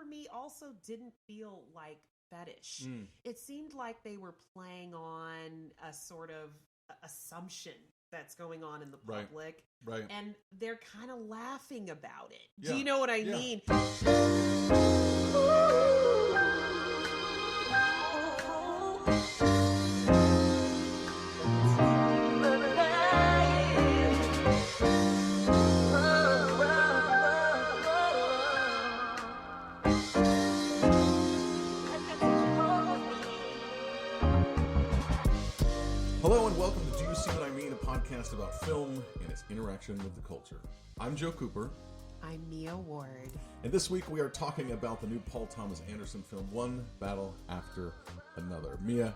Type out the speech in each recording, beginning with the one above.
me also didn't feel like fetish. It seemed like they were playing on a sort of assumption that's going on in the public. Right. And they're kind of laughing about it. Yeah. Do you know what I mean? Hello and welcome to Do You See What I Mean, a podcast about film and its interaction with the culture. I'm Joe Cooper. I'm Mia Ward. And this week we are talking about the new Paul Thomas Anderson film, One Battle After Another. Mia,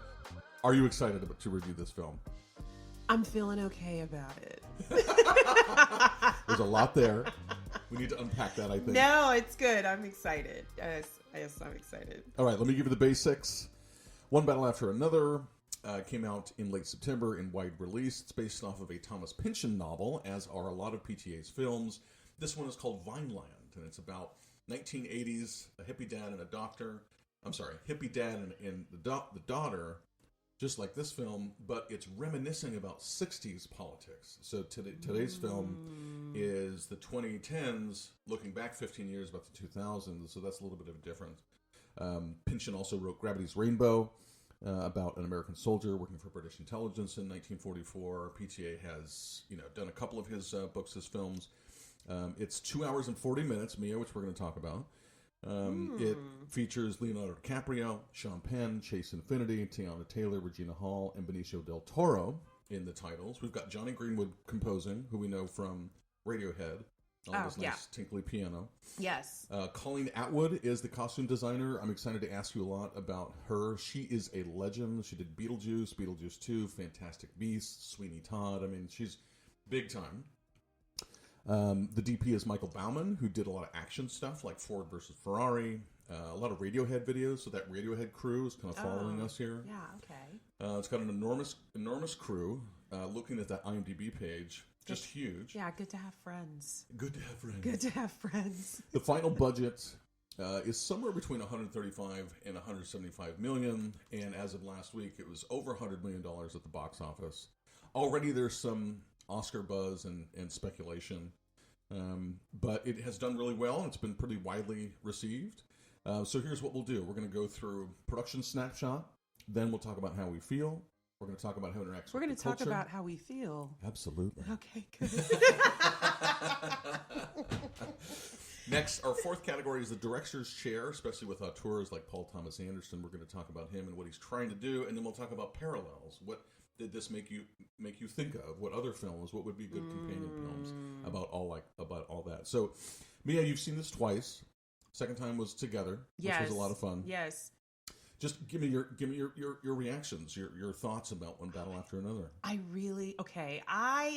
are you excited to review this film? I'm feeling okay about it. There's a lot there. We need to unpack that, I think. No, it's good. I'm excited. Yes, I'm excited. All right, let me give you the basics. One Battle After Another came out in late September in wide release. It's based off of a Thomas Pynchon novel, as are a lot of PTA's films. This one is called Vineland, and it's about 1980s, a hippie dad and a doctor. I'm sorry, hippie dad and the daughter, just like this film, but it's reminiscing about 60s politics. So today's film is the 2010s, looking back 15 years about the 2000s, so that's a little bit of a difference. Pynchon also wrote Gravity's Rainbow, about an American soldier working for British intelligence in 1944. PTA has, done a couple of his books, his films. It's 2 hours and 40 minutes, Mia, which we're going to talk about. It features Leonardo DiCaprio, Sean Penn, Chase Infinity, Tiana Taylor, Regina Hall, and Benicio del Toro in the titles. We've got Johnny Greenwood composing, who we know from Radiohead. On this nice tinkly piano. Yes. Colleen Atwood is the costume designer. I'm excited to ask you a lot about her. She is a legend. She did Beetlejuice, Beetlejuice 2, Fantastic Beasts, Sweeney Todd. I mean, she's big time. The DP is Michael Bauman, who did a lot of action stuff like Ford versus Ferrari, a lot of Radiohead videos. So that Radiohead crew is kind of following us here. Yeah, okay. It's got an enormous crew. Looking at that IMDb page, just huge. Yeah, good to have friends. Good to have friends. Good to have friends. The final budget is somewhere between 135 and 175 million, and as of last week, it was over $100 million at the box office. Already there's some Oscar buzz and speculation, but it has done really well, and it's been pretty widely received. So here's what we'll do. We're going to go through production snapshot, then we'll talk about how we feel. We're going to talk about how it interacts with the culture. We're going to talk about how we feel. Absolutely. Okay, good. Next, our fourth category is the director's chair, especially with auteurs like Paul Thomas Anderson. We're going to talk about him and what he's trying to do, and then we'll talk about parallels. What did this make you think of? What other films? What would be good companion films about all that? So, Mia, you've seen this twice. Second time was together, which was a lot of fun. Yes. Just give me your reactions, your thoughts about One Battle After Another. I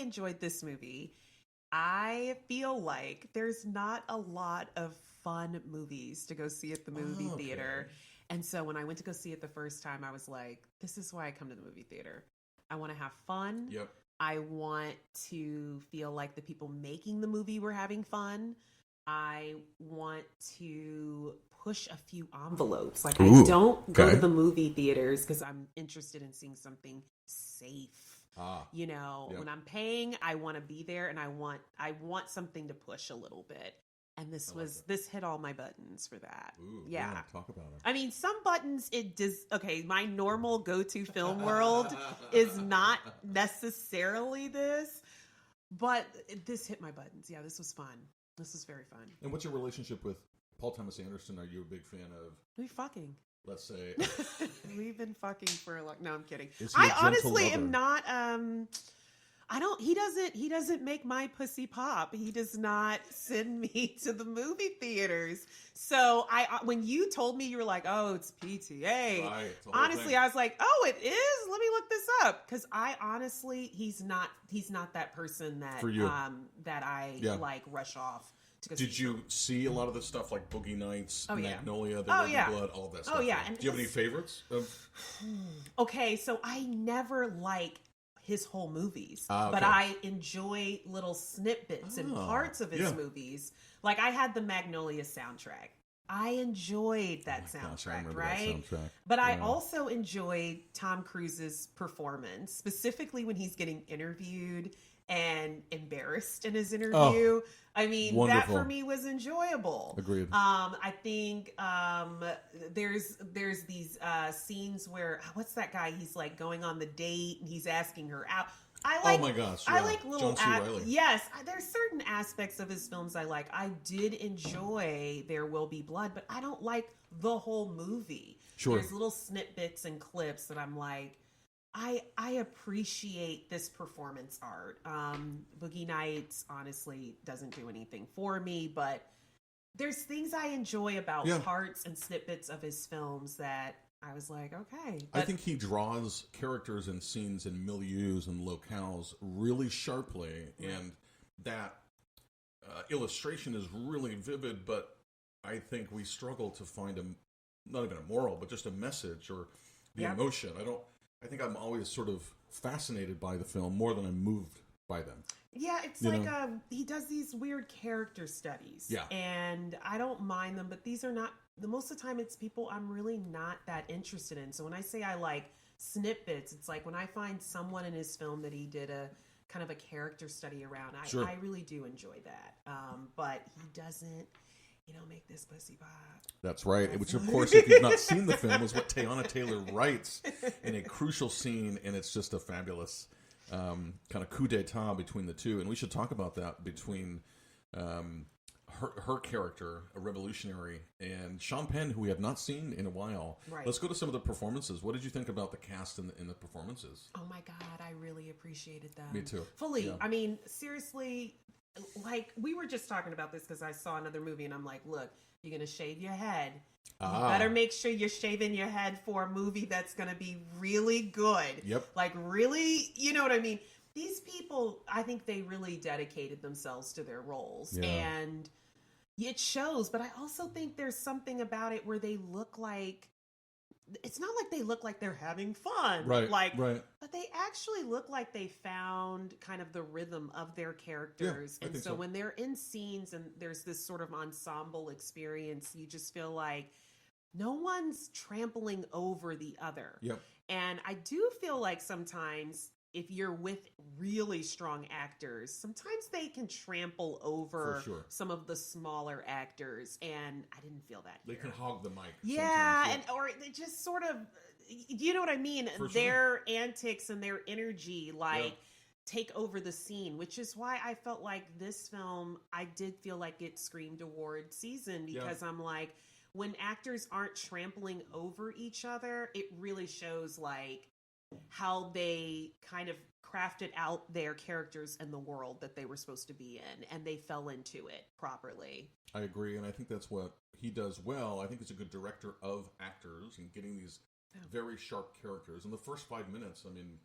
enjoyed this movie. I feel like there's not a lot of fun movies to go see at the movie theater. And so when I went to go see it the first time, I was like, this is why I come to the movie theater. I want to have fun. Yep. I want to feel like the people making the movie were having fun. I want to push a few envelopes. Like, I don't go to the movie theaters because I'm interested in seeing something safe. When I'm paying, I want to be there, and I want something to push a little bit. And this hit all my buttons for that. Ooh, yeah. Talk about it. I mean, some buttons it does. Okay, my normal go-to film world is not necessarily this, but this hit my buttons. Yeah, this was fun. This was very fun. And what's your relationship with Paul Thomas Anderson? Are you a big fan of? We fucking. Let's say we've been fucking for a long. No, I'm kidding. I honestly am not. He doesn't make my pussy pop. He does not send me to the movie theaters. So when you told me, you were like, oh, it's PTA. Right, honestly, I was like, oh, it is. Let me look this up. Cause he's not that person that, for you. That I like rush off. Did you see a lot of the stuff like Boogie Nights, Magnolia, The Red Blood, all of that stuff? Oh yeah. Do you have any favorites? Okay, so I never like his whole movies, okay. but I enjoy little snippets and parts of his movies. Like I had the Magnolia soundtrack. I enjoyed that Oh my gosh, I soundtrack, remember right? that soundtrack. But I Yeah. also enjoyed Tom Cruise's performance, specifically when he's getting interviewed and embarrassed in his interview. I mean, wonderful. that for me was enjoyable. Agreed. I think there's these scenes where what's that guy? He's like going on the date and he's asking her out. I like, oh my gosh! I Yeah. like little. John C. Reilly. Yes, there's certain aspects of his films I like. I did enjoy There Will Be Blood, but I don't like the whole movie. Sure. There's little snippets and clips that I'm like, I appreciate this performance art. Boogie Nights honestly doesn't do anything for me, but there's things I enjoy about parts and snippets of his films that I was like, okay. I think he draws characters and scenes and milieux and locales really sharply, and that illustration is really vivid, but I think we struggle to find not even a moral, but just a message or the emotion. I think I'm always sort of fascinated by the film more than I'm moved by them. Yeah, it's he does these weird character studies. Yeah. And I don't mind them, but these are not, most of the time it's people I'm really not that interested in. So when I say I like snippets, it's like when I find someone in his film that he did a kind of a character study around, I really do enjoy that. But he doesn't, make this pussy pop. That's right. Which, of course, if you've not seen the film, is what Teyana Taylor writes in a crucial scene, and it's just a fabulous kind of coup d'etat between the two. And we should talk about that between her character, a revolutionary, and Sean Penn, who we have not seen in a while. Right. Let's go to some of the performances. What did you think about the cast and the performances? Oh my God, I really appreciated them. Me too. Fully. Yeah. I mean, seriously, like we were just talking about this because I saw another movie and I'm like, look, you're going to shave your head. You better make sure you're shaving your head for a movie that's going to be really good. Yep. Like really, you know what I mean? These people, I think they really dedicated themselves to their roles. Yeah. And it shows, but I also think there's something about it where they look like, it's not like they look like they're having fun. Right, but they actually look like they found kind of the rhythm of their characters. Yeah, and so when they're in scenes and there's this sort of ensemble experience, you just feel like no one's trampling over the other. Yep. And I do feel like sometimes if you're with really strong actors, sometimes they can trample over some of the smaller actors, and I didn't feel that here. They can hog the mic. Yeah, or they just sort of, you know what I mean? Their antics and their energy, take over the scene, which is why I felt like this film, I did feel like it screamed award season, because I'm like, when actors aren't trampling over each other, it really shows like how they kind of crafted out their characters and the world that they were supposed to be in, and they fell into it properly. I agree, and I think that's what he does well. I think he's a good director of actors and getting these very sharp characters. In the first 5 minutes, I mean,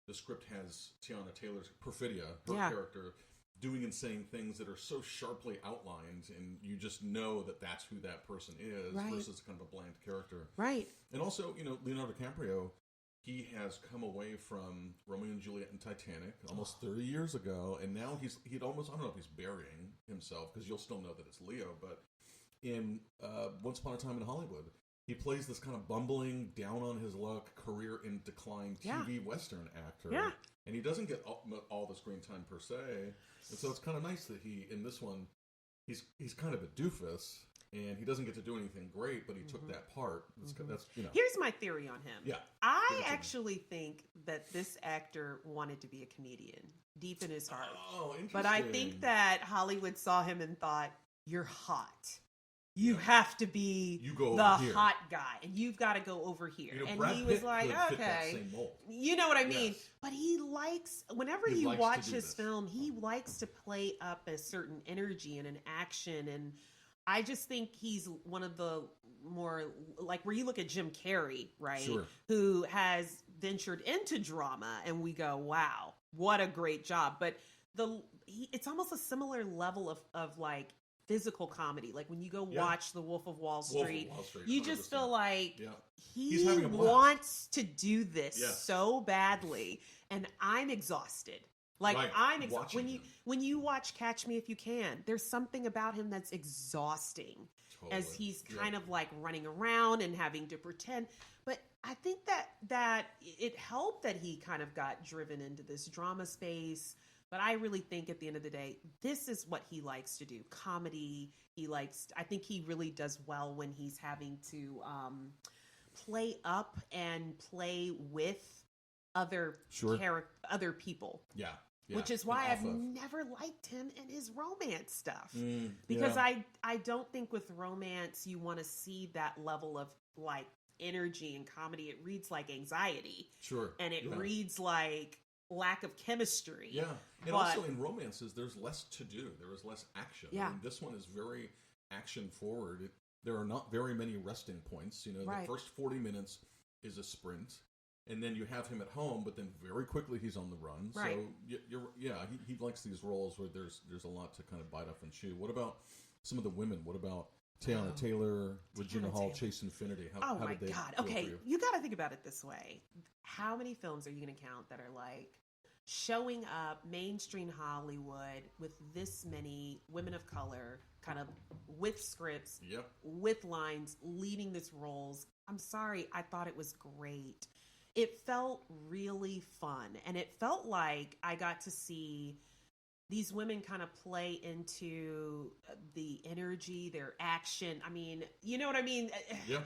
the script has Teyana Taylor's Perfidia, her character, doing and saying things that are so sharply outlined, and you just know that that's who that person is versus kind of a bland character. Right. And also, Leonardo DiCaprio, he has come away from Romeo and Juliet and Titanic almost 30 years ago, and now he'd almost, I don't know if he's burying himself, because you'll still know that it's Leo, but in Once Upon a Time in Hollywood, he plays this kind of bumbling, down on his luck, career in decline TV Western actor. Yeah. And he doesn't get all the screen time per se. And so it's kind of nice that in this one, he's kind of a doofus, and he doesn't get to do anything great, but he took that part. That's Here's my theory on him. Yeah. I actually think that this actor wanted to be a comedian deep in his heart. Oh, interesting. But I think that Hollywood saw him and thought, you're hot. You have to be the hot guy, and you've got to go over here. And Brad he was Pitt like, okay. You know what I mean? Yes. But he likes, whenever you watch his film, he likes to play up a certain energy and an action. And I just think he's one of the more, like, where you look at Jim Carrey, right? Sure. Who has ventured into drama, and we go, wow, what a great job. But it's almost a similar level of like, physical comedy. Like when you go watch The Wolf of Wall Street, you just feel like he wants to do this so badly, and I'm exhausted. Like I'm exhausted. When you watch Catch Me If You Can, there's something about him that's exhausting. as he's kind of like running around and having to pretend. But I think that it helped that he kind of got driven into this drama space. But I really think at the end of the day, this is what he likes to do. Comedy. I think he really does well when he's having to play up and play with other other people. Yeah. Which is why I've never liked him in his romance stuff. Because I don't think with romance you want to see that level of like energy and comedy. It reads like anxiety. Sure. And it reads like lack of chemistry. Yeah. And also in romances there's less to do. There is less action. Yeah. I mean, this one is very action forward. There are not very many resting points. You know, the first 40 minutes is a sprint. And then you have him at home, but then very quickly he's on the run. Right. So he likes these roles where there's a lot to kind of bite off and chew. What about some of the women? What about Teyana Taylor, Regina Hall, Chase Infinity? How my did they God. feel Okay, for you? you got to think about it this way. How many films are you going to count that are like showing up mainstream Hollywood with this many women of color, kind of with scripts, with lines, leading these roles? I'm sorry, I thought it was great. It felt really fun, and it felt like I got to see these women kind of play into the energy, their action. I mean, you know what I mean? Yeah.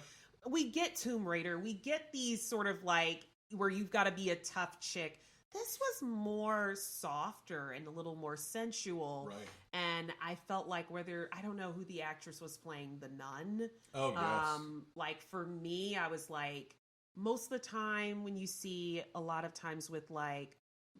We get Tomb Raider. We get these sort of like where you've got to be a tough chick. This was more softer and a little more sensual. Right. And I felt like I don't know who the actress was playing the nun. Oh, yes. Like for me, I was like, most of the time when you see a lot of times with like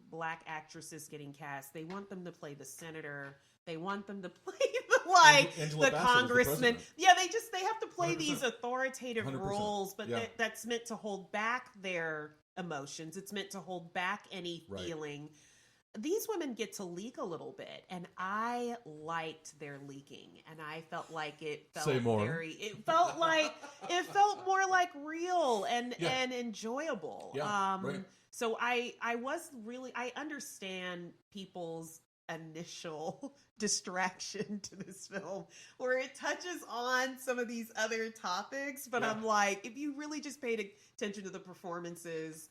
Black actresses getting cast, they want them to play the senator. They want them to play the congressman. They have to play 100%. These authoritative 100%. Roles, but that's meant to hold back their emotions. It's meant to hold back any feeling. These women get to leak a little bit, and I liked their leaking, and I felt like it felt it felt more like real and enjoyable. Yeah, So I understand people's initial distraction to this film where it touches on some of these other topics, but I'm like, if you really just paid attention to the performances,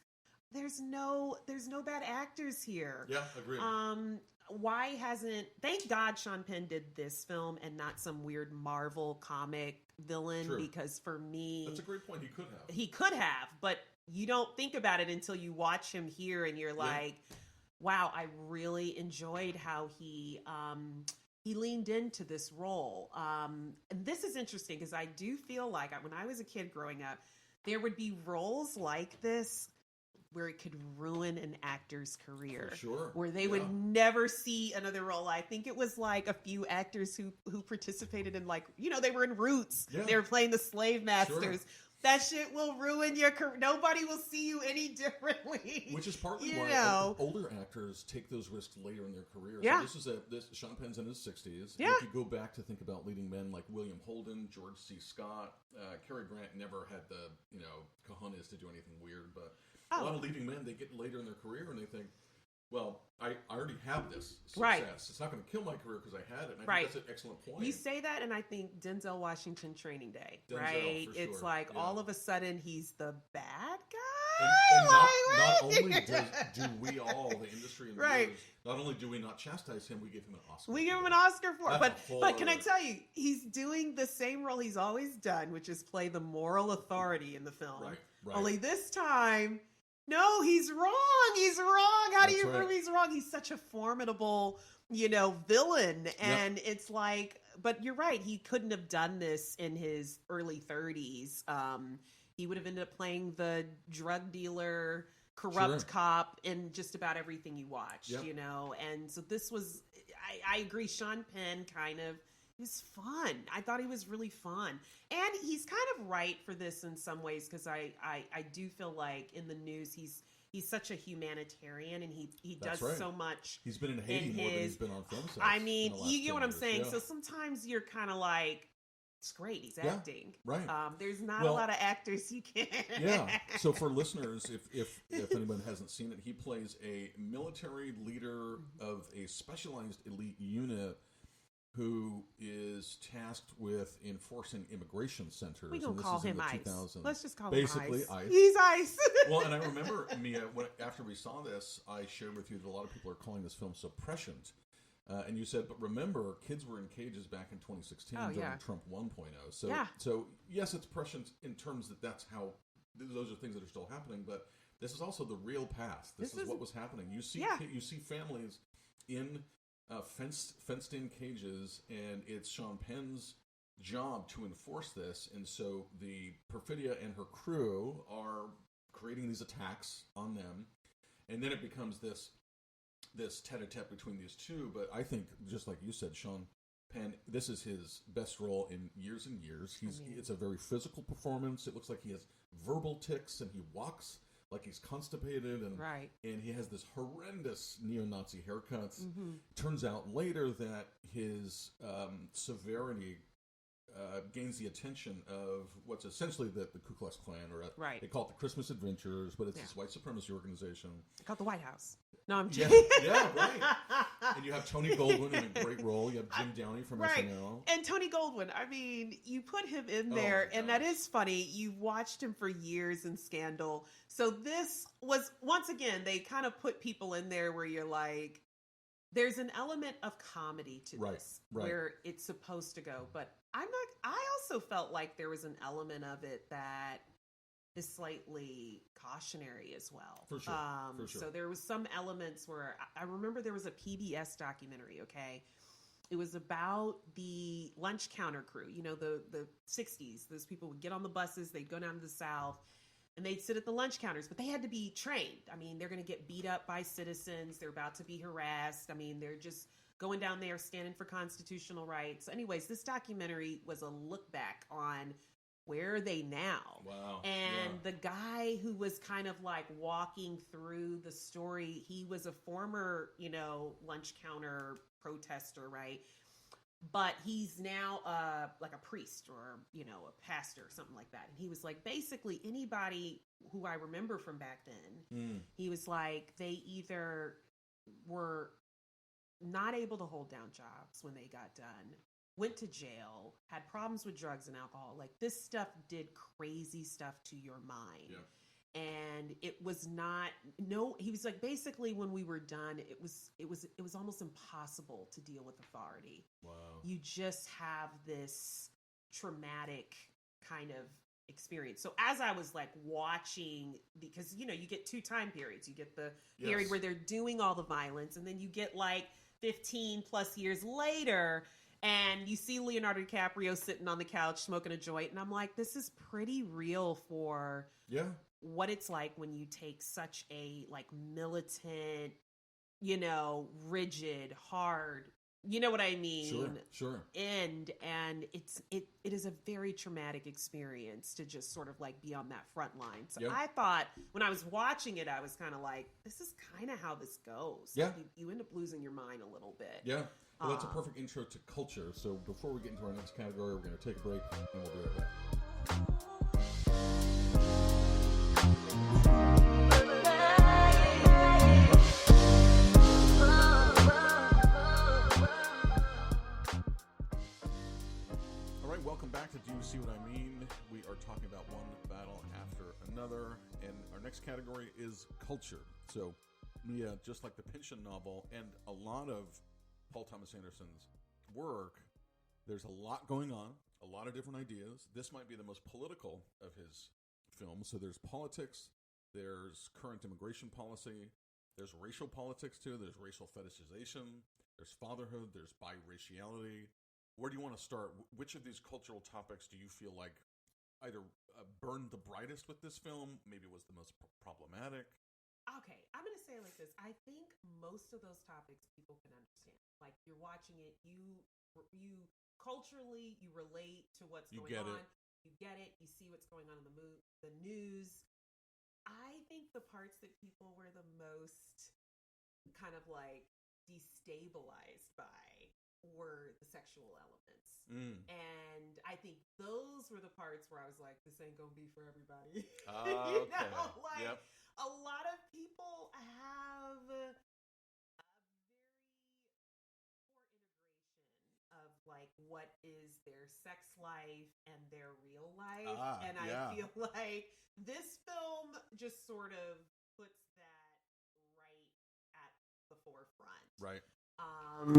there's no bad actors here. Yeah, agreed. Thank God Sean Penn did this film and not some weird Marvel comic villain. True. Because for me, that's a great point. He could have, but you don't think about it until you watch him here and you're like, wow, I really enjoyed how he leaned into this role. And this is interesting because I do feel like when I was a kid growing up, there would be roles like this where it could ruin an actor's career. For sure. Where they would never see another role. I think it was like a few actors who participated in they were in Roots. Yeah. They were playing the slave masters. Sure. That shit will ruin your career. Nobody will see you any differently. Which is partly why older actors take those risks later in their career. Yeah. So Sean Penn's in his 60s. Yeah. If you go back to think about leading men like William Holden, George C. Scott, Cary Grant never had the, cojones to do anything weird, but a lot of leading men, they get later in their career and they think, well, I already have this success. Right. It's not going to kill my career because I had it. And I think that's an excellent point. You say that, and I think Denzel Washington Training Day, right? For it's sure. like all of a sudden he's the bad guy. And not only do we all, the industry and the viewers, not only do we not chastise him, we give him an Oscar. We give him an Oscar for it. But can I tell you, he's doing the same role he's always done, which is play the moral authority in the film. Right. Only this time, no, he's wrong. He's wrong. How do you prove he's wrong? He's such a formidable, villain. And it's like, but you're right. He couldn't have done this in his early 30s. He would have ended up playing the drug dealer, corrupt cop in just about everything you watched, And so this was, I agree, Sean Penn he was fun. I thought he was really fun. And he's kind of right for this in some ways because I do feel like in the news he's such a humanitarian and he does so much. He's been in Haiti more than he's been on film sets. I mean, you get what I'm saying. Yeah. So sometimes you're kind of like, it's great. He's acting. Right. There's not a lot of actors you can. Yeah. So for listeners, if anyone hasn't seen it, he plays a military leader of a specialized elite unit who is tasked with enforcing immigration centers. We gonna call him Ice. 2000s. Let's just call Basically, him Ice. Ice. He's Ice. Well, and I remember, Mia, after we saw this, I shared with you that a lot of people are calling this film so prescient. And you said, but remember, kids were in cages back in 2016 during Trump 1.0. So yes, it's prescient in terms that that's how, those are things that are still happening, but this is also the real past. This is what was happening. You see families in fenced-in cages, and it's Sean Penn's job to enforce this. And so the Perfidia and her crew are creating these attacks on them, and then it becomes this tete-a-tete between these two. But I think, just like you said, Sean Penn, this is his best role in years and years. It's a very physical performance. It looks like he has verbal tics, and he walks like he's constipated, and he has this horrendous neo-Nazi haircuts. Turns out later that his severity gains the attention of what's essentially the Ku Klux Klan, or they call it the Christmas Adventurers, but it's this white supremacy organization. Called the White House. No, I'm joking. Yeah, right. And you have Tony Goldwyn in a great role. You have Jim Downey from SNL. And Tony Goldwyn, I mean, you put him in there, and that is funny. You've watched him for years in Scandal. So this was, once again, they kind of put people in there where you're like, there's an element of comedy to this, where it's supposed to go. But I also felt like there was an element of it that is slightly cautionary as well. For sure. So there was some elements where I remember there was a PBS documentary, okay? It was about the lunch counter crew, the 60s. Those people would get on the buses, they'd go down to the South, and they'd sit at the lunch counters, but they had to be trained. I mean, they're going to get beat up by citizens. They're about to be harassed. I mean, they're just going down there standing for constitutional rights. Anyways, this documentary was a look back on where are they now? Wow. And the guy who was kind of like walking through the story, he was a former, lunch counter protester, right? But he's now like a priest or, a pastor or something like that. And he was like, basically anybody who I remember from back then, he was like, they either were not able to hold down jobs when they got done, went to jail, had problems with drugs and alcohol. Like, this stuff did crazy stuff to your mind. Yeah. And it was he was like, basically when we were done, it was almost impossible to deal with authority. Wow. You just have this traumatic kind of experience. So as I was like watching, because you get two time periods. You get the period where they're doing all the violence, and then you get like 15 plus years later, and you see Leonardo DiCaprio sitting on the couch smoking a joint, and I'm like, this is pretty real for what it's like when you take such a like militant, rigid, hard, you know what I mean? Sure. And it is a very traumatic experience to just sort of like be on that front line. So I thought when I was watching it, I was kind of like, this is kind of how this goes. Yeah. Like you end up losing your mind a little bit. Yeah. Well, that's a perfect intro to culture. So before we get into our next category, we're going to take a break, and we'll be right back. All right, welcome back to Do You See What I Mean? We are talking about one battle after another, and our next category is culture. So, Mia, just like the Pynchon novel and a lot of Paul Thomas Anderson's work, there's a lot going on, a lot of different ideas. This might be the most political of his films. So there's politics, there's current immigration policy, there's racial politics too, there's racial fetishization, there's fatherhood, there's biraciality. Where do you want to start? Which of these cultural topics do you feel like either burned the brightest with this film, maybe was the most problematic? Okay, I'm going to say it like this. I think most of those topics people can understand. Like, you're watching it, you culturally, you relate to what's going on. You get it. You see what's going on in the news. I think the parts that people were the most kind of like destabilized by were the sexual elements. And I think those were the parts where I was like, this ain't gonna be for everybody. A lot of people have a very poor integration of what is their sex life and their real life. And I feel like this film just sort of puts that right at the forefront. Right.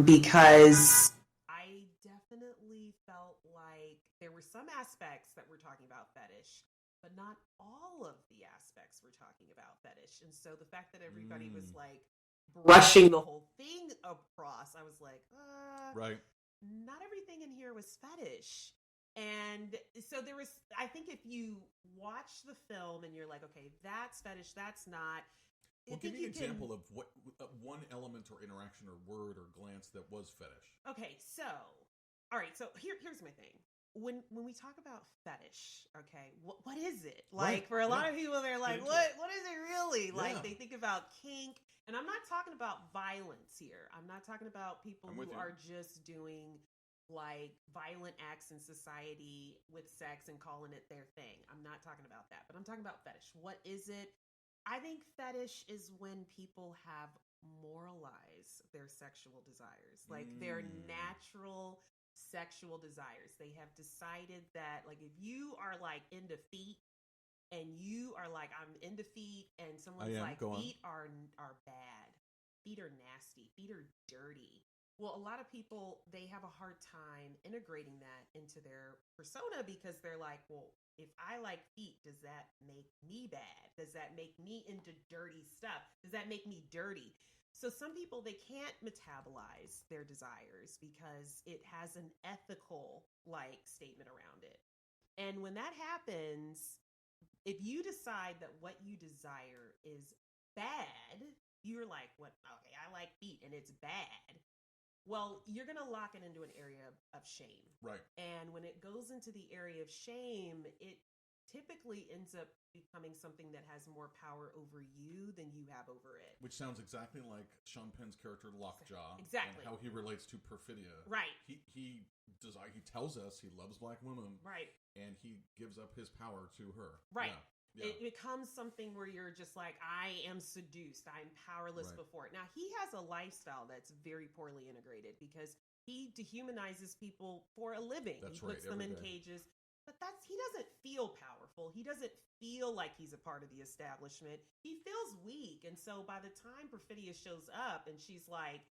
Because I definitely felt like there were some aspects that we're talking about fetish, but not all of the aspects we're talking about fetish. And so the fact that everybody was like brushing the whole thing across, I was like, right. Not everything in here was fetish. And so there was, I think if you watch the film and you're like, okay, that's fetish, that's not. Well, give me an example of what one element or interaction or word or glance that was fetish. Okay, so, all right, so here's my thing. When we talk about fetish, okay, what is it? Like, for a lot of people, they're like, what is it really? Like, they think about kink, and I'm not talking about violence here. I'm not talking about people who are just doing, like, violent acts in society with sex and calling it their thing. I'm not talking about that, but I'm talking about fetish. What is it? I think fetish is when people have moralized their sexual desires, like their natural sexual desires. They have decided that, like, if you are like into feet and you are like, I'm into feet, and someone's like, feet are bad, feet are nasty, feet are dirty. Well, a lot of people, they have a hard time integrating that into their persona because they're like, well, if I like feet, does that make me bad? Does that make me into dirty stuff? Does that make me dirty? So some people, they can't metabolize their desires because it has an ethical like statement around it. And when that happens, if you decide that what you desire is bad, you're like, what? Okay, I like feet and it's bad. Well, you're going to lock it into an area of shame. Right. And when it goes into the area of shame, it typically ends up becoming something that has more power over you than you have over it. Which sounds exactly like Sean Penn's character Lockjaw. Exactly. And how he relates to Perfidia. Right. He tells us he loves black women. Right. And he gives up his power to her. Right. Yeah. Yeah. It becomes something where you're just like, I am seduced. I'm powerless before it. Now, he has a lifestyle that's very poorly integrated because he dehumanizes people for a living. That's he puts them in cages. But he doesn't feel powerful. He doesn't feel like he's a part of the establishment. He feels weak. And so by the time Perfidia shows up and she's like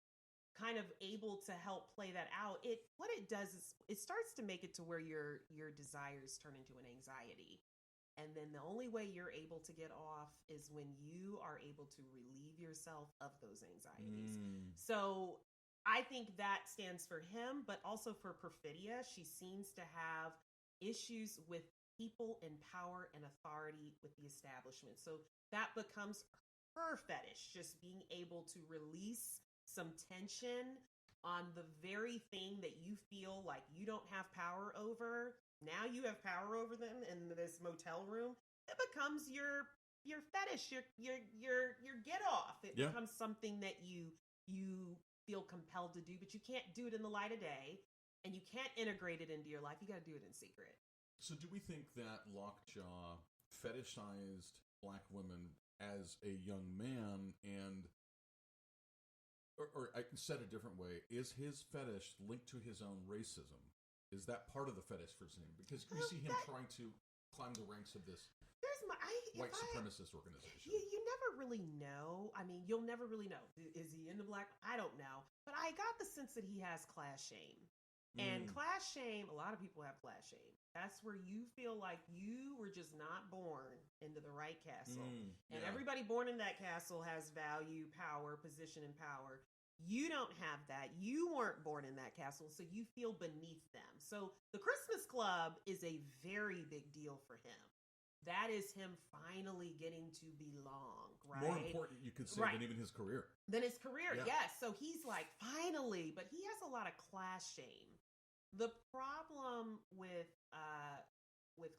kind of able to help play that out, what it does is it starts to make it to where your desires turn into an anxiety. And then the only way you're able to get off is when you are able to relieve yourself of those anxieties. So I think that stands for him, but also for Perfidia. She seems to have issues with people in power and authority with the establishment. So that becomes her fetish, just being able to release some tension on the very thing that you feel like you don't have power over. Now you have power over them in this motel room. It becomes your fetish, your get off. It becomes something that you feel compelled to do, but you can't do it in the light of day, and you can't integrate it into your life. You got to do it in secret. So do we think that Lockjaw fetishized black women as a young man, and or I can set it a different way, is his fetish linked to his own racism? Is that part of the fetish for him? Because you see him trying to climb the ranks of this white supremacist organization. You never really know. I mean, you'll never really know. Is he into black? I don't know. But I got the sense that he has class shame. And class shame, a lot of people have class shame. That's where you feel like you were just not born into the right castle. And everybody born in that castle has value, power, position, and power. You don't have that. You weren't born in that castle, so you feel beneath them. So the Christmas Club is a very big deal for him. That is him finally getting to belong, right? More important, you could say, than even his career. Than his career, yes. So he's like, finally, but he has a lot of class shame. The problem with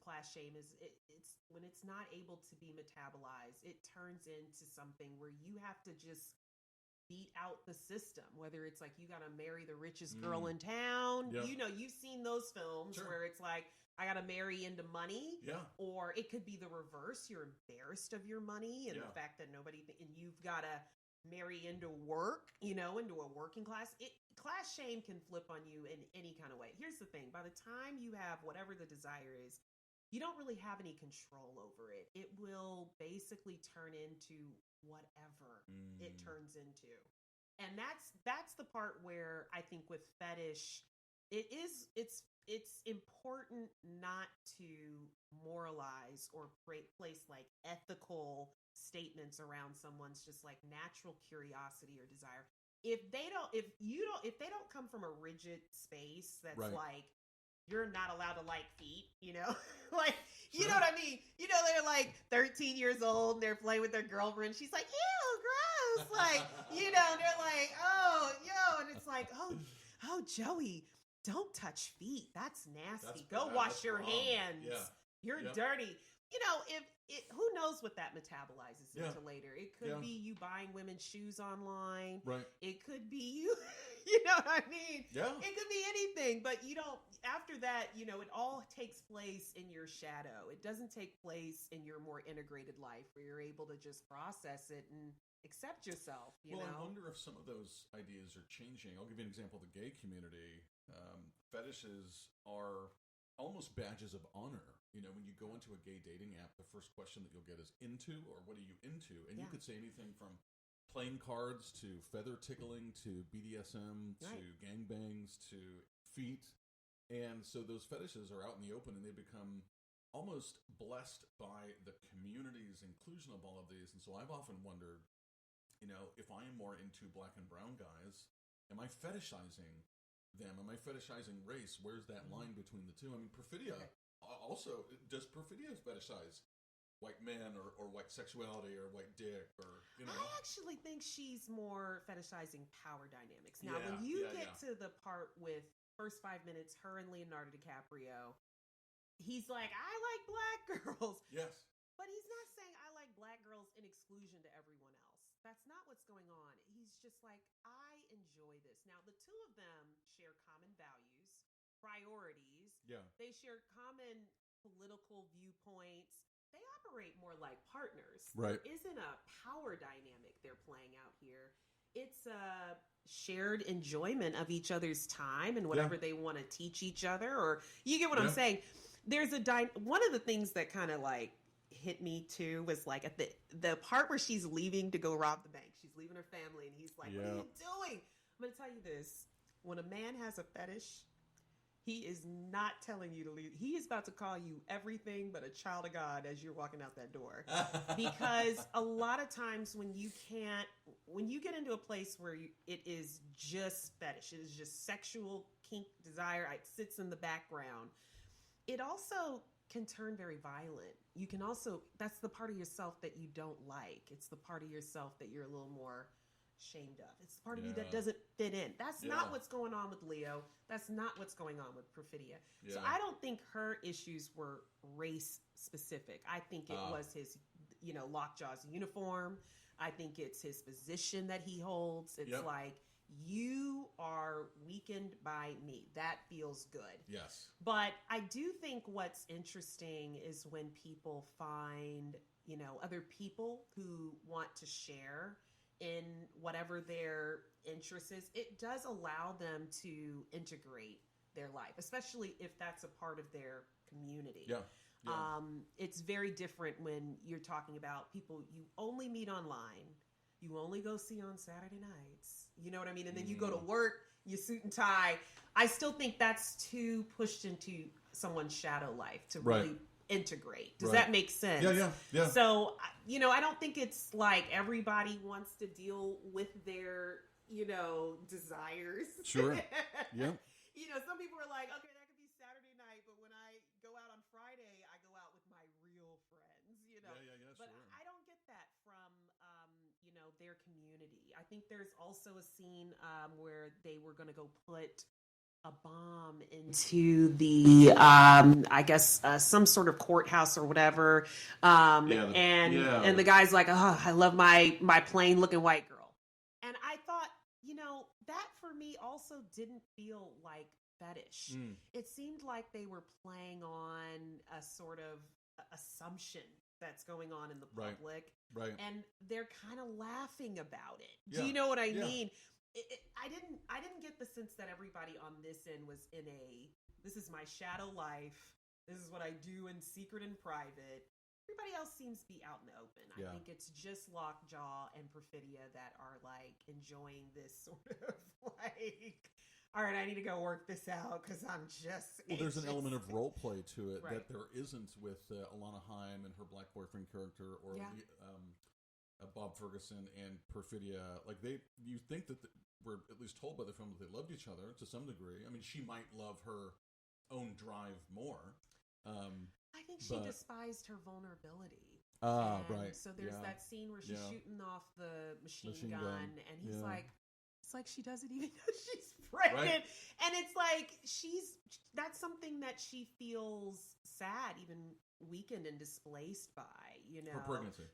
class shame is it's when it's not able to be metabolized, it turns into something where you have to just beat out the system, whether it's like you got to marry the richest girl in town. You know, you've seen those films where it's like, I got to marry into money. Or it could be the reverse. You're embarrassed of your money and the fact that and you've got to marry into work, into a working class. Class shame can flip on you in any kind of way. Here's the thing. By the time you have whatever the desire is, you don't really have any control over it. It will basically turn into whatever it turns into. And that's the part where I think with fetish, it's important not to moralize or place like ethical statements around someone's just like natural curiosity or desire. If they don't come from a rigid space that's like, you're not allowed to like feet, like, you know what I mean? They're like 13 years old and they're playing with their girlfriend. She's like, ew, gross. Like, they're like, oh, yo. And it's like, oh, Joey, don't touch feet. That's nasty. Go wash your hands. Yeah. You're dirty. Who knows what that metabolizes into later? It could be you buying women's shoes online. Right. It could be you, you know what I mean? Yeah. It could be anything, but after that, it all takes place in your shadow. It doesn't take place in your more integrated life where you're able to just process it and accept yourself, you know? I wonder if some of those ideas are changing. I'll give you an example of the gay community. Fetishes are almost badges of honor. When you go into a gay dating app, the first question that you'll get is into, or what are you into? And you could say anything from playing cards to feather tickling to BDSM to gangbangs to feet. And so those fetishes are out in the open and they become almost blessed by the community's inclusion of all of these. And so I've often wondered, if I am more into black and brown guys, am I fetishizing them? Am I fetishizing race? Where's that line between the two? I mean, Perfidia also, does Perfidia fetishize white men or white sexuality or white dick or, I actually think she's more fetishizing power dynamics. Now, when you get to the part with first 5 minutes, her and Leonardo DiCaprio, he's like, I like black girls. Yes. But he's not saying I like black girls in exclusion to everyone else. That's not what's going on. He's just like, I enjoy this. Now, the two of them share common values, priorities. Yeah. They share common political viewpoints. They operate more like partners. Right. There isn't a power dynamic they're playing out here. It's a shared enjoyment of each other's time and whatever they want to teach each other. Or you get what I'm saying? There's one of the things that kind of like hit me too was like at the part where she's leaving to go rob the bank. She's leaving her family and he's like, what are you doing? I'm going to tell you this. When a man has a fetish, he is not telling you to leave. He is about to call you everything but a child of God as you're walking out that door. Because a lot of times when you get into a place where it is just fetish, it is just sexual kink desire, it sits in the background, it also can turn very violent. You can also, that's the part of yourself that you don't like. It's the part of yourself that you're a little more ashamed of. It's the part of you that doesn't fit in. That's not what's going on with Leo. That's not what's going on with Perfidia. So I don't think her issues were race specific. I think it was his, Lockjaw's uniform. I think it's his position that he holds. It's like, you are weakened by me. That feels good. Yes. But I do think what's interesting is when people find, other people who want to share in whatever their interest is. It does allow them to integrate their life, especially if that's a part of their community. Yeah. It's very different when you're talking about people you only meet online. You only go see on Saturday nights. You know what I mean? And then you go to work, you suit and tie. I still think that's too pushed into someone's shadow life to really integrate. Does that make sense? Yeah. So, I don't think it's like everybody wants to deal with their, desires. Sure. Yeah. Some people are like, okay, that could be Saturday night, but when I go out on Friday, I go out with my real friends, Yeah, but sure. I don't get that from, their community. I think there's also a scene where they were going to go put a bomb into the, I guess, some sort of courthouse or whatever. And the guy's like, oh, I love my plain looking white girl. And I thought, that for me also didn't feel like fetish. It seemed like they were playing on a sort of assumption that's going on in the Right. public, Right. and they're kind of laughing about it. Yeah. Do you know what I Yeah. mean? I didn't get the sense that everybody on this end was in a, this is my shadow life, this is what I do in secret and private. Everybody else seems to be out in the open. Yeah. I think it's just Lockjaw and Perfidia that are like enjoying this sort of like, all right, I need to go work this out because I'm just. Well, there's an element of role play to it Right. that there isn't with Alana Haim and her black boyfriend character, or Yeah. Bob Ferguson and Perfidia. Like you think that we're at least told by the film that they loved each other to some degree. I mean, she might love her own drive more. I think she despised her vulnerability. Right. So there's that scene where she's shooting off the machine gun, and he's like, it's like she doesn't even know she's pregnant. Right. And it's like that's something that she feels sad, even weakened and displaced by,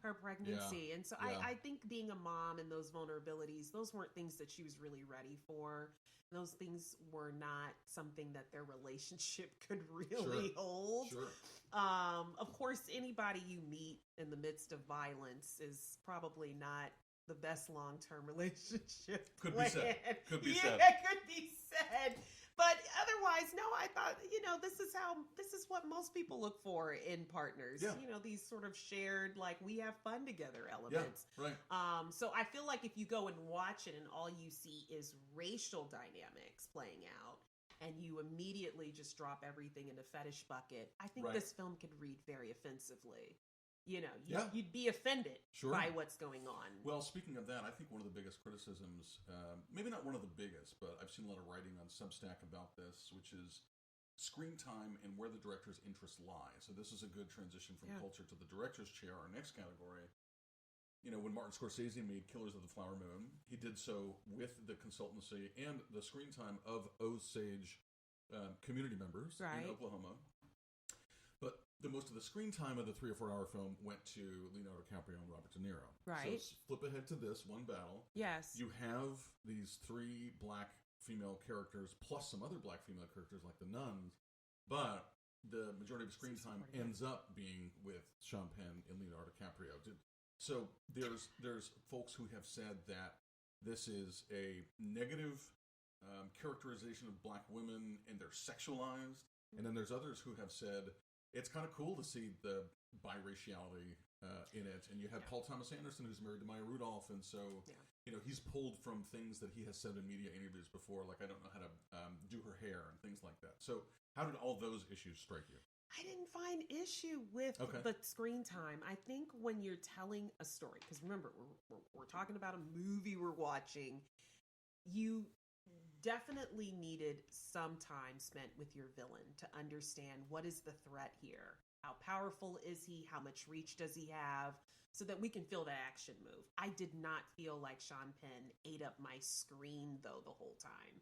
her pregnancy. Yeah. And so Yeah. I think being a mom and those vulnerabilities, those weren't things that she was really ready for. Those things were not something that their relationship could really hold. Sure. Of course, anybody you meet in the midst of violence is probably not the best long-term relationship. Could be said. Could be said. Yeah, could be said. But otherwise, no, I thought, this is what most people look for in partners. Yeah. These sort of shared, like, we have fun together elements. Yeah, right. So I feel like if you go and watch it and all you see is racial dynamics playing out, and you immediately just drop everything in a fetish bucket, I think this film could read very offensively. You'd be offended by what's going on. Well, speaking of that, I think one of the biggest criticisms, maybe not one of the biggest, but I've seen a lot of writing on Substack about this, which is screen time and where the director's interests lie. So this is a good transition from culture to the director's chair, our next category. When Martin Scorsese made Killers of the Flower Moon, he did so with the consultancy and the screen time of Osage community members in Oklahoma. But the most of the screen time of the 3 or 4 hour film went to Leonardo DiCaprio and Robert De Niro. Right. So flip ahead to this one battle. Yes. You have these 3 black female characters plus some other black female characters like the nuns, but the majority of screen time ends up being with Sean Penn and Leonardo DiCaprio. So there's folks who have said that this is a negative characterization of black women and they're sexualized, and then there's others who have said it's kind of cool to see the biraciality in it. And you have Paul Thomas Anderson, who's married to Maya Rudolph, and so he's pulled from things that he has said in media interviews before, like I don't know how to do her hair and things like that. So how did all those issues strike you? I didn't find issue with the screen time. I think when you're telling a story, because remember, we're talking about a movie we're watching, you definitely needed some time spent with your villain to understand what is the threat here. How powerful is he? How much reach does he have? So that we can feel the action move. I did not feel like Sean Penn ate up my screen, though, the whole time.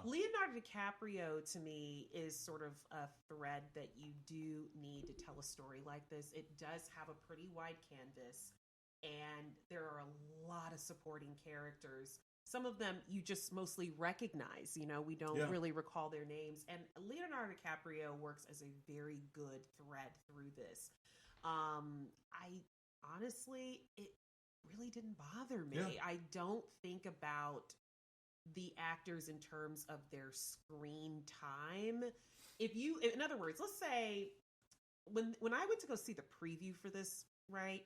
Leonardo DiCaprio, to me, is sort of a thread that you do need to tell a story like this. It does have a pretty wide canvas, and there are a lot of supporting characters. Some of them you just mostly recognize, we don't really recall their names. And Leonardo DiCaprio works as a very good thread through this. Honestly, it really didn't bother me. Yeah. I don't think about the actors in terms of their screen time. In other words, let's say when I went to go see the preview for this, right?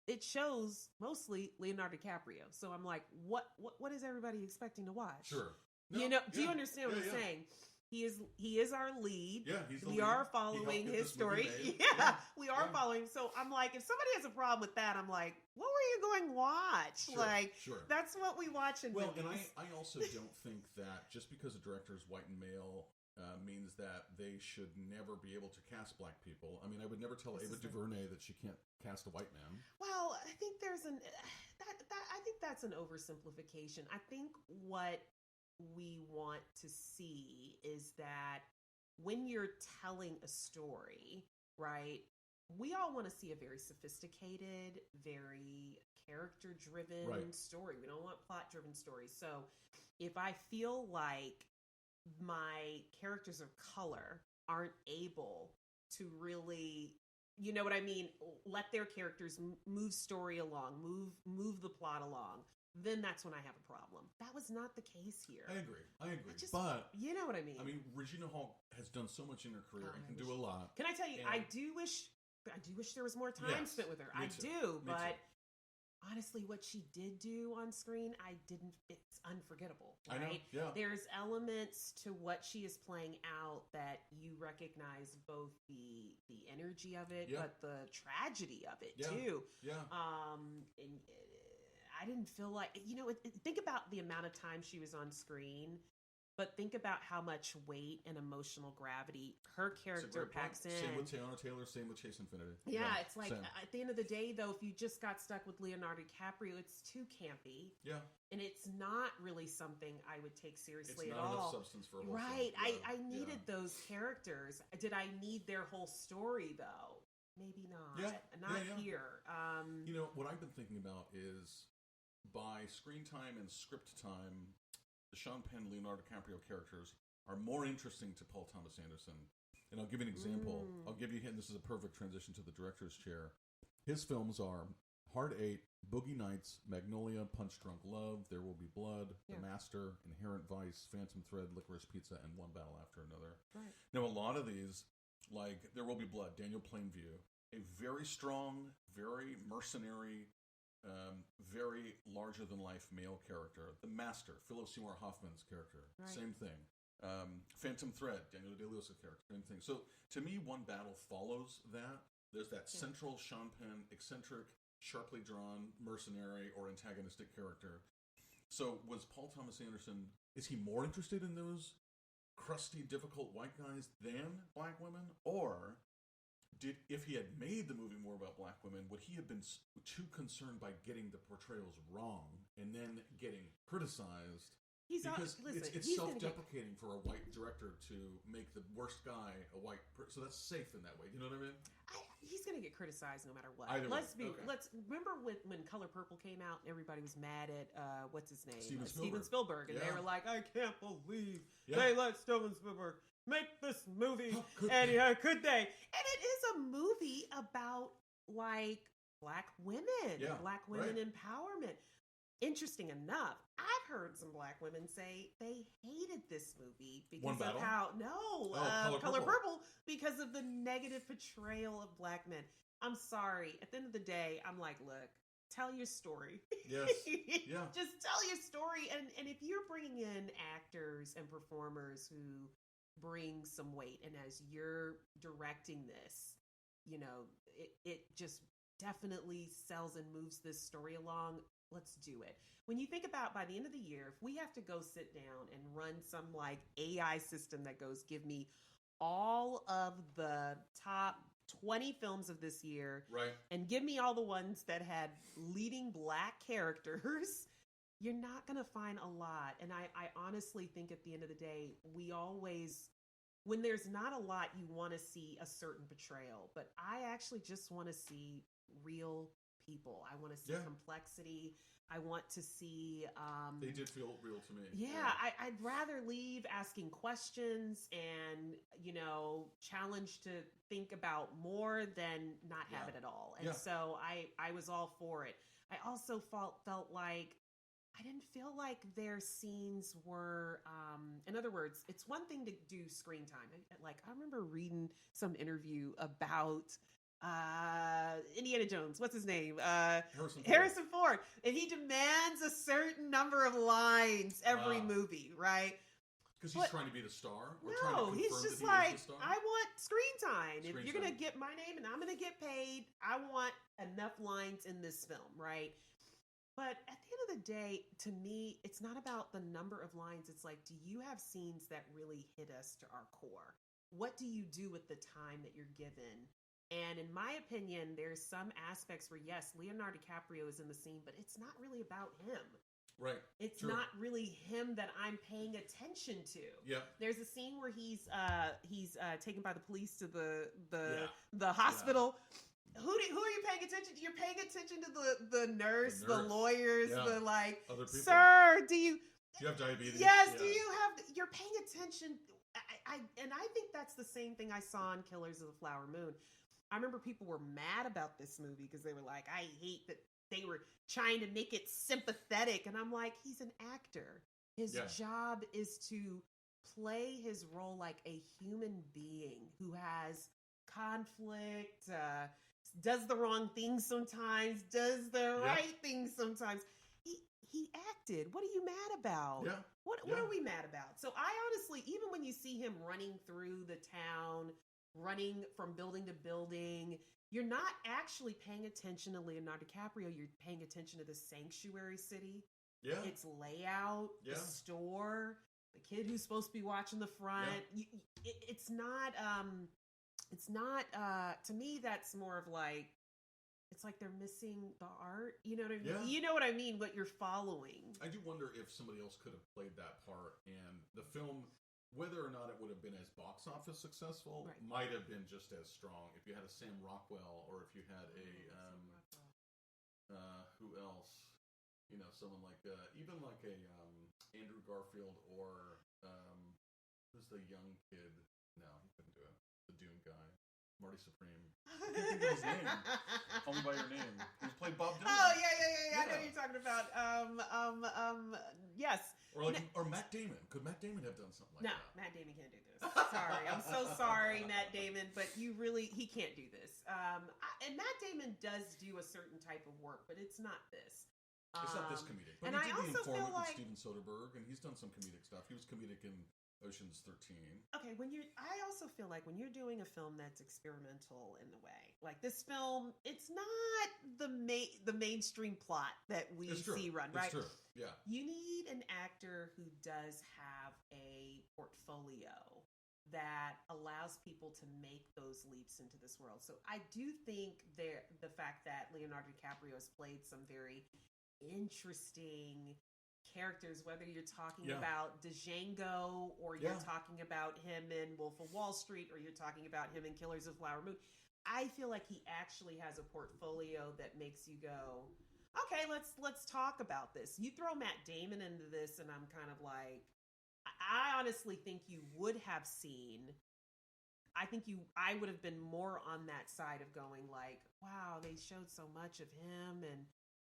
It shows mostly Leonardo DiCaprio. So I'm like, what is everybody expecting to watch? Sure. Do you understand what I'm saying? He is our lead. Yeah, he's the we lead. are following his story. We are following. So I'm like, if somebody has a problem with that, I'm like, what were you going to watch? Sure. That's what we watch in movies. And I also don't think that just because a director is white and male means that they should never be able to cast black people. I mean, I would never tell Ava DuVernay that she can't cast a white man. Well, I think there's I think that's an oversimplification. I think what we want to see is that when you're telling a story, right, we all want to see a very sophisticated, very character-driven story. We don't want plot-driven stories. So if I feel like my characters of color aren't able to really you know what I mean, let their characters move story along, move the plot along, then that's when I have a problem. That was not the case here. I agree. But you know what I mean. I mean, Regina Hall has done so much in her career and can do a lot. Can I tell you? And I do wish there was more time spent with her. I do, but honestly, what she did do on screen, it's unforgettable. Right? I know. Yeah. There's elements to what she is playing out that you recognize both the energy of it, but the tragedy of it too. Yeah. And I didn't feel like, think about the amount of time she was on screen, but think about how much weight and emotional gravity her character packs in. Same with Teyana Taylor, same with Chase Infinity. Yeah, it's like, at the end of the day, though, if you just got stuck with Leonardo DiCaprio, it's too campy. Yeah. And it's not really something I would take seriously at all. It's not enough substance for a whole right. film. I needed those characters. Did I need their whole story, though? Maybe not. Yeah. Not here. What I've been thinking about is, by screen time and script time, the Sean Penn, Leonardo DiCaprio characters are more interesting to Paul Thomas Anderson. And I'll give you an example. I'll give you, and this is a perfect transition to the director's chair. His films are Hard Eight, Boogie Nights, Magnolia, Punch Drunk Love, There Will Be Blood, The Master, Inherent Vice, Phantom Thread, Licorice Pizza, and One Battle After Another. Right. Now, a lot of these, like There Will Be Blood, Daniel Plainview, a very strong, very mercenary, very larger-than-life male character. The Master, Philip Seymour Hoffman's character, same thing. Phantom Thread, Daniel Day-Lewis's character, same thing. So, to me, One Battle follows that. There's that central Sean Penn, eccentric, sharply drawn, mercenary, or antagonistic character. So, was Paul Thomas Anderson, is he more interested in those crusty, difficult white guys than black women? Or if he had made the movie more about black women, would he have been too concerned by getting the portrayals wrong and then getting criticized? Because it's self-deprecating for a white director to make the worst guy a white person. So that's safe in that way. You know what I mean? He's going to get criticized no matter what. Let's remember when Color Purple came out and everybody was mad at what's his name? Steven Spielberg. And they were like, I can't believe they let Steven Spielberg make this movie. How could they? And it is a movie about like black women, empowerment. Interesting enough, I've heard some black women say they hated this movie because of how Color Purple, because of the negative portrayal of black men. I'm sorry. At the end of the day, I'm like, look, tell your story. Yes. Yeah. Just tell your story. And if you're bringing in actors and performers who bring some weight, and as you're directing this, it just definitely sells and moves this story along. Let's do it. When you think about, by the end of the year, if we have to go sit down and run some like AI system that goes, give me all of the top 20 films of this year, right, and give me all the ones that had leading black characters, you're not going to find a lot. And I honestly think at the end of the day, we always, when there's not a lot, you want to see a certain portrayal. But I actually just want to see real people. I want to see complexity. I want to see they did feel real to me. I'd rather leave asking questions and challenge to think about more than not have it at all. And so I was all for it. I also felt like I didn't feel like their scenes were in other words, it's one thing to do screen time. Like I remember reading some interview about Indiana Jones, what's his name? Harrison Ford. And he demands a certain number of lines every movie, right? Because he's trying to be the star? He's just like, I want screen time. If you're going to get my name and I'm going to get paid, I want enough lines in this film, right? But at the end of the day, to me, it's not about the number of lines. It's like, do you have scenes that really hit us to our core? What do you do with the time that you're given? And in my opinion, there's some aspects where, yes, Leonardo DiCaprio is in the scene, but it's not really about him. Right. It's not really him that I'm paying attention to. Yeah. There's a scene where he's taken by the police to the hospital. Yeah. Who are you paying attention to? You're paying attention to the nurse, the lawyers, the like, other people. Sir, do you have diabetes? Yes, you're paying attention. I think that's the same thing I saw in Killers of the Flower Moon. I remember people were mad about this movie because they were like, I hate that they were trying to make it sympathetic. And I'm like, he's an actor. His job is to play his role like a human being who has conflict, does the wrong thing sometimes, does the right thing sometimes. He acted. What are you mad about? Yeah. What are we mad about? So I honestly, even when you see him running through the town, running from building to building, you're not actually paying attention to Leonardo DiCaprio. You're paying attention to the sanctuary city. Yeah. Its layout, the store, the kid who's supposed to be watching the front. It's not, to me, that's more of like, it's like they're missing the art. You know what I mean? Yeah. You know what I mean? What you're following. I do wonder if somebody else could have played that part, and the film, whether or not it would have been as box office successful, might have been just as strong if you had a Sam Rockwell, or if you had a who else? You know, someone like even like a Andrew Garfield, or who's the young kid? No, he couldn't do it. The Dune guy, Marty Supreme. I can't think of his name. Call me by your name. He's played Bob Dylan. Oh yeah. I know what you're talking about. Yes. Or Matt Damon. Could Matt Damon have done something like that? No, Matt Damon can't do this. Sorry, I'm so sorry, Matt Damon, but he can't do this. And Matt Damon does do a certain type of work, but it's not this. It's not this comedic. But and he did I The also Informant feel like with Steven Soderbergh, and he's done some comedic stuff. He was comedic in Ocean's 13. Okay, I also feel like when you're doing a film that's experimental in a way, like this film, it's not the mainstream plot that we see run, right? It's true, yeah. You need an actor who does have a portfolio that allows people to make those leaps into this world. So I do think the fact that Leonardo DiCaprio has played some very interesting characters, whether you're talking about Django, or you're talking about him in Wolf of Wall Street, or you're talking about him in Killers of Flower Moon, I feel like he actually has a portfolio that makes you go, okay, let's talk about this. You throw Matt Damon into this, and I'm kind of like, I honestly think you would have seen, I would have been more on that side of going like, wow, they showed so much of him, and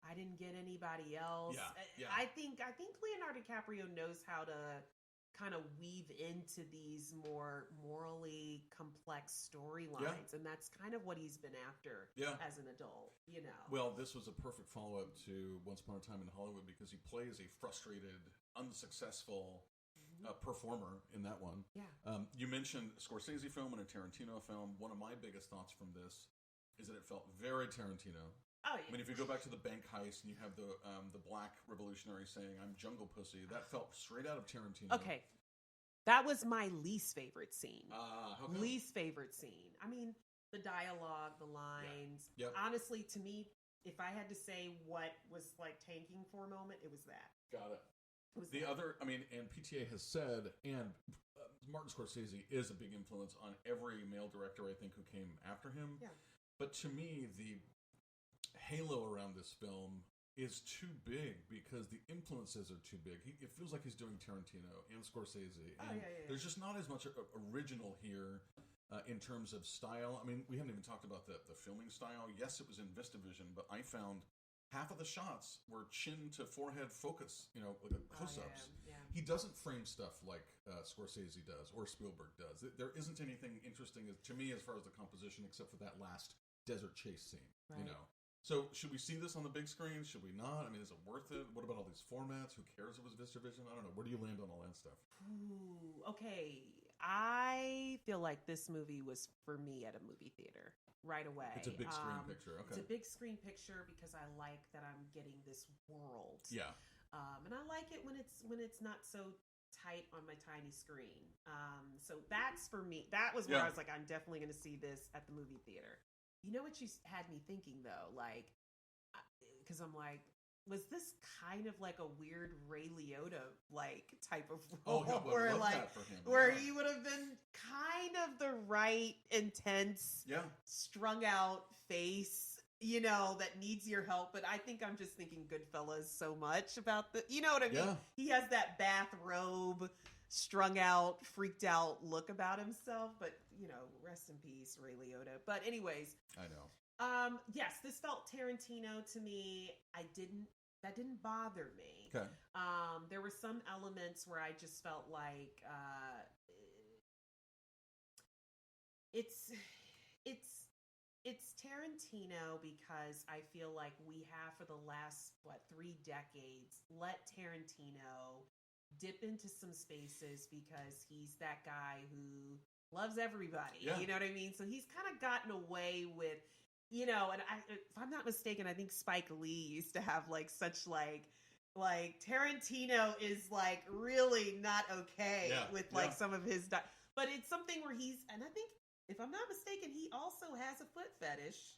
I didn't get anybody else. Yeah. I think Leonardo DiCaprio knows how to kind of weave into these more morally complex storylines, and that's kind of what he's been after as an adult, you know. Well, this was a perfect follow-up to Once Upon a Time in Hollywood, because he plays a frustrated, unsuccessful performer in that one. Yeah. You mentioned a Scorsese film and a Tarantino film. One of my biggest thoughts from this is that it felt very Tarantino. Oh, yeah. I mean, if you go back to the bank heist and you have the black revolutionary saying, "I'm jungle pussy," that felt straight out of Tarantino. Okay. That was my least favorite scene. Okay. Least favorite scene. I mean, the dialogue, the lines. Yeah. Yep. Honestly, to me, if I had to say what was like tanking for a moment, it was that. Got it. And PTA has said, and Martin Scorsese is a big influence on every male director, I think, who came after him. Yeah. But to me, the halo around this film is too big, because the influences are too big. It feels like he's doing Tarantino and Scorsese. And there's just not as much original here in terms of style. I mean, we haven't even talked about the filming style. Yes, it was in VistaVision, but I found half of the shots were chin to forehead focus, like close-ups. He doesn't frame stuff like Scorsese does or Spielberg does. There isn't anything interesting to me as far as the composition, except for that last desert chase scene, So should we see this on the big screen? Should we not? I mean, is it worth it? What about all these formats? Who cares if it was VistaVision? I don't know. Where do you land on all that stuff? Ooh, okay. I feel like this movie was for me at a movie theater right away. It's a big screen picture. Okay. It's a big screen picture because I like that I'm getting this world. Yeah. And I like it when it's not so tight on my tiny screen. So that's for me. That was where I was like, I'm definitely going to see this at the movie theater. You know what you had me thinking, though? Like, because I'm like, was this kind of like a weird Ray Liotta like type of role, where where he would have been kind of the right intense, strung out face, that needs your help. But I think I'm just thinking Goodfellas so much about you know what I mean? Yeah. He has that bathrobe strung out, freaked out look about himself. But, you know, rest in peace, Ray Liotta. But anyways. I know. Yes, this felt Tarantino to me. That didn't bother me. Okay. There were some elements where I just felt like it's Tarantino because I feel like we have for the last 3 decades let Tarantino dip into some spaces because he's that guy who loves everybody. Yeah. You know what I mean? So he's kind of gotten away with, you know, and if I'm not mistaken, I think Spike Lee used to have like such like Tarantino is like really not okay with like some of his but it's something where and I think if I'm not mistaken, he also has a foot fetish.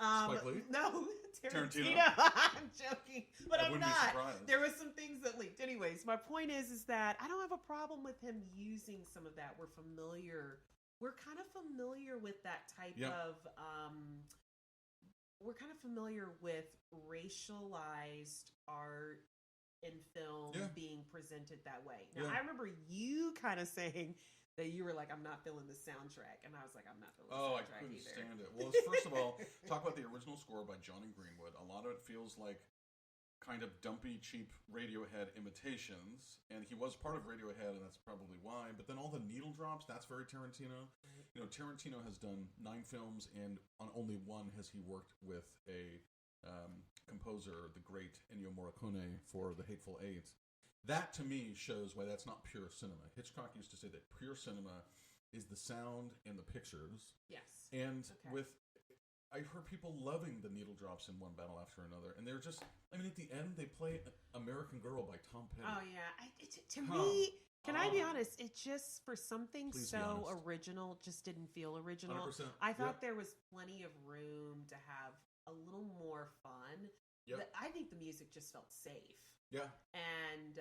Spike Lee? No, Tarantino. I'm joking, but I'm not. There were some things that leaked. Anyways, my point is that I don't have a problem with him using some of that. We're kind of familiar with that type of. We're kind of familiar with racialized art in film being presented that way. Now, I remember you kind of saying that you were like, I'm not feeling the soundtrack. And I was like, I'm not feeling the soundtrack I couldn't either. stand it. Well, first of all, talk about the original score by Johnny Greenwood. A lot of it feels like kind of dumpy, cheap Radiohead imitations. And he was part of Radiohead, and that's probably why. But then all the needle drops, that's very Tarantino. You know, Tarantino has done 9 films, and on only one has he worked with a composer, the great Ennio Morricone, for The Hateful Eight. That, to me, shows why that's not pure cinema. Hitchcock used to say that pure cinema is the sound and the pictures. Yes. And I've heard people loving the needle drops in One Battle After Another, and they're just, I mean, at the end, they play American Girl by Tom Petty. Oh, yeah. To me, can I be honest? It just, for something so original, just didn't feel original. 100%. I thought there was plenty of room to have a little more fun. Yep. I think the music just felt safe. Yeah. And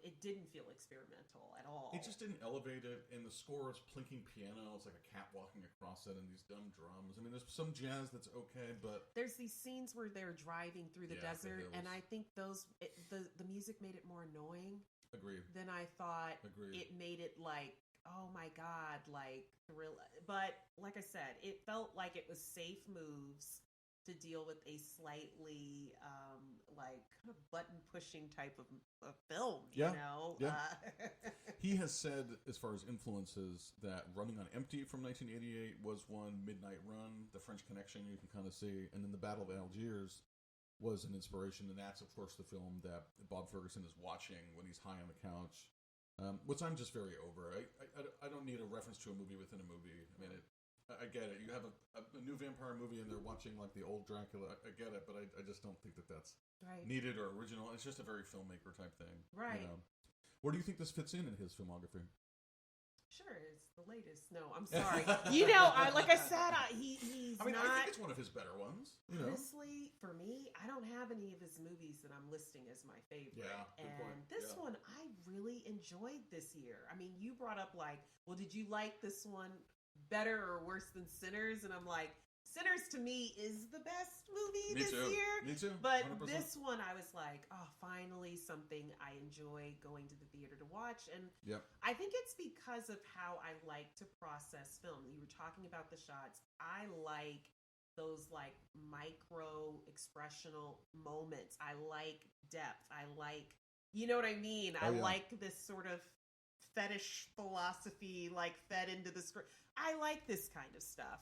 it didn't feel experimental at all. It just didn't elevate it, and the score is plinking piano. It's like a cat walking across it and these dumb drums. I mean, there's some jazz that's okay, but... There's these scenes where they're driving through the desert, and I think the music made it more annoying. Agreed. Than I thought. Agreed. It made it like, oh my God, like thrill. But like I said, it felt like it was safe moves to deal with a slightly like kind of button pushing type of film, you know? Yeah. He has said, as far as influences, that Running on Empty from 1988 was one, Midnight Run, The French Connection, you can kind of see, and then The Battle of Algiers was an inspiration, and that's, of course, the film that Bob Ferguson is watching when he's high on the couch, which I'm just very over. I don't need a reference to a movie within a movie. I mean, I get it. You have a new vampire movie and they're watching like the old Dracula. I get it, but I just don't think that that's needed or original. It's just a very filmmaker type thing. Right. You know? Where do you think this fits in his filmography? Sure, it's the latest. No, I'm sorry. You know, like I said, he's I mean, not... I think it's one of his better ones. You know? Honestly, for me, I don't have any of his movies that I'm listing as my favorite. Yeah, good and point. This one, I really enjoyed this year. I mean, you brought up like, well, did you like this one better or worse than Sinners? And I'm like, Sinners to me is the best movie this year. Me too. But 100%. this one, I was like, oh, finally something I enjoy going to the theater to watch. And I think it's because of how I like to process film. You were talking about the shots. I like those like micro expressional moments. I like depth. I like, you know what I mean? I like this sort of fetish philosophy like fed into the script. I like this kind of stuff.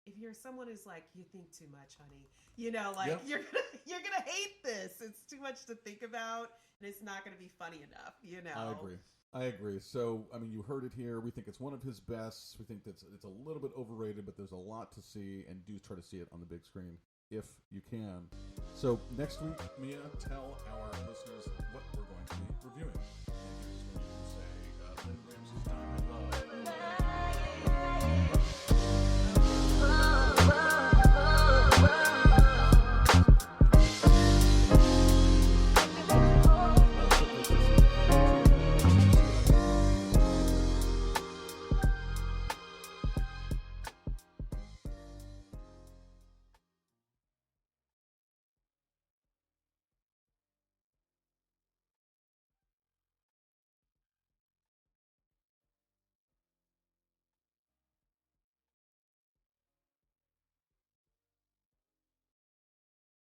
If you're someone who's like, you think too much, honey, you know, like you're gonna hate this. It's too much to think about, and it's not gonna be funny enough, you know. I agree. So, I mean, you heard it here. We think it's one of his best. We think that it's a little bit overrated, but there's a lot to see, and do try to see it on the big screen if you can. So, next week, Mia, tell our listeners what we're going to be reviewing. And here's when you can say, Lynn Ramsey's Dynamite.